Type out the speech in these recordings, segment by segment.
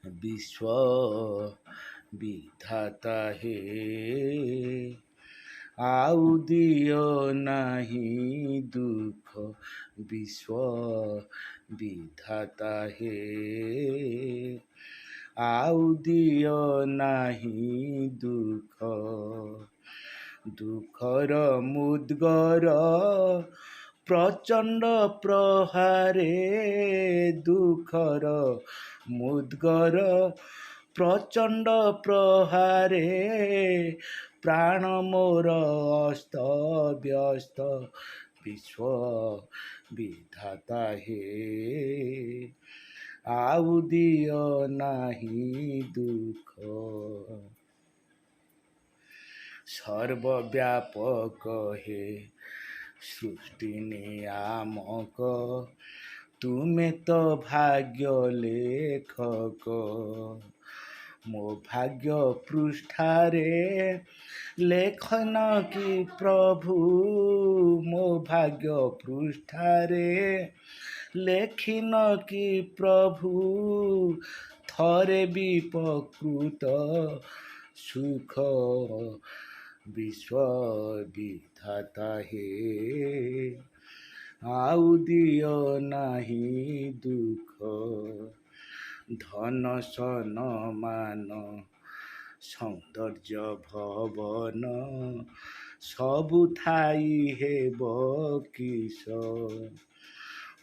विश्व विधाता हे आउ दियो नहीं दुख विश्व विधाता हे आउ दियो नहीं दुख दुखर मुद्गर प्रचंड प्रहारे दुखर मुद्गर प्रचंड प्रहारे प्राण मोर अस्त व्यस्त विश्व विधाता हे आउ दियो नाही दुख सर्वव्यापक हे सृष्टि नियामक तुमे तो भाग्य लेखक मो भाग्य पृष्ठारे लेखन कि प्रभु मो भाग्य पृष्ठारे लेखिन कि प्रभु थरे विपकृत सुख विश्व विधाता हे आउ दियो नाही दुख धन सन मान सौंदर्य भवन सबु थाई हेब किस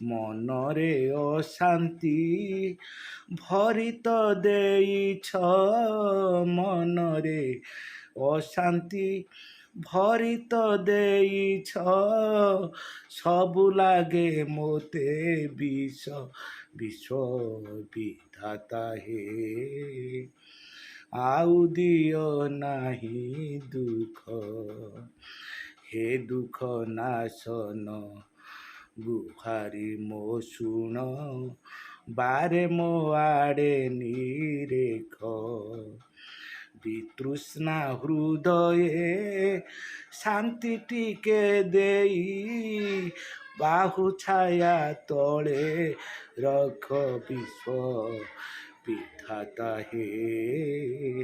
मनरे अशांति भरित देइछ मनरे अशांति भरित देइछ सबु लागे मोते विष विश्व विधाता हे आउ दियो नाही दुख हे दुख नाशन गुहारी मो शुण बारे मो आड़े निरेख वितृष्णा हृदये शांति टिके देई बाहु छाया तले रख विश्व विधाता हे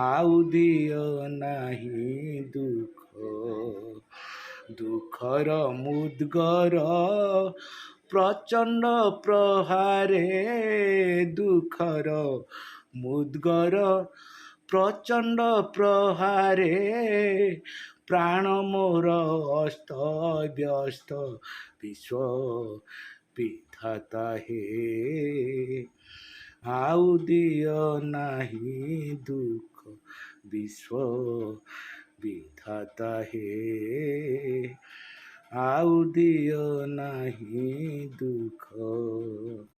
आउ दियो नाही दुख दुखर मुद्गर प्रचंड प्रहारे दुखर मुद्गर प्रचंड प्रहारे प्राण मोर अस्त व्यस्त विश्व विधाता हे आउ दियो नाही दुख विश्व विधाता हे आउ दियो नाही दुख।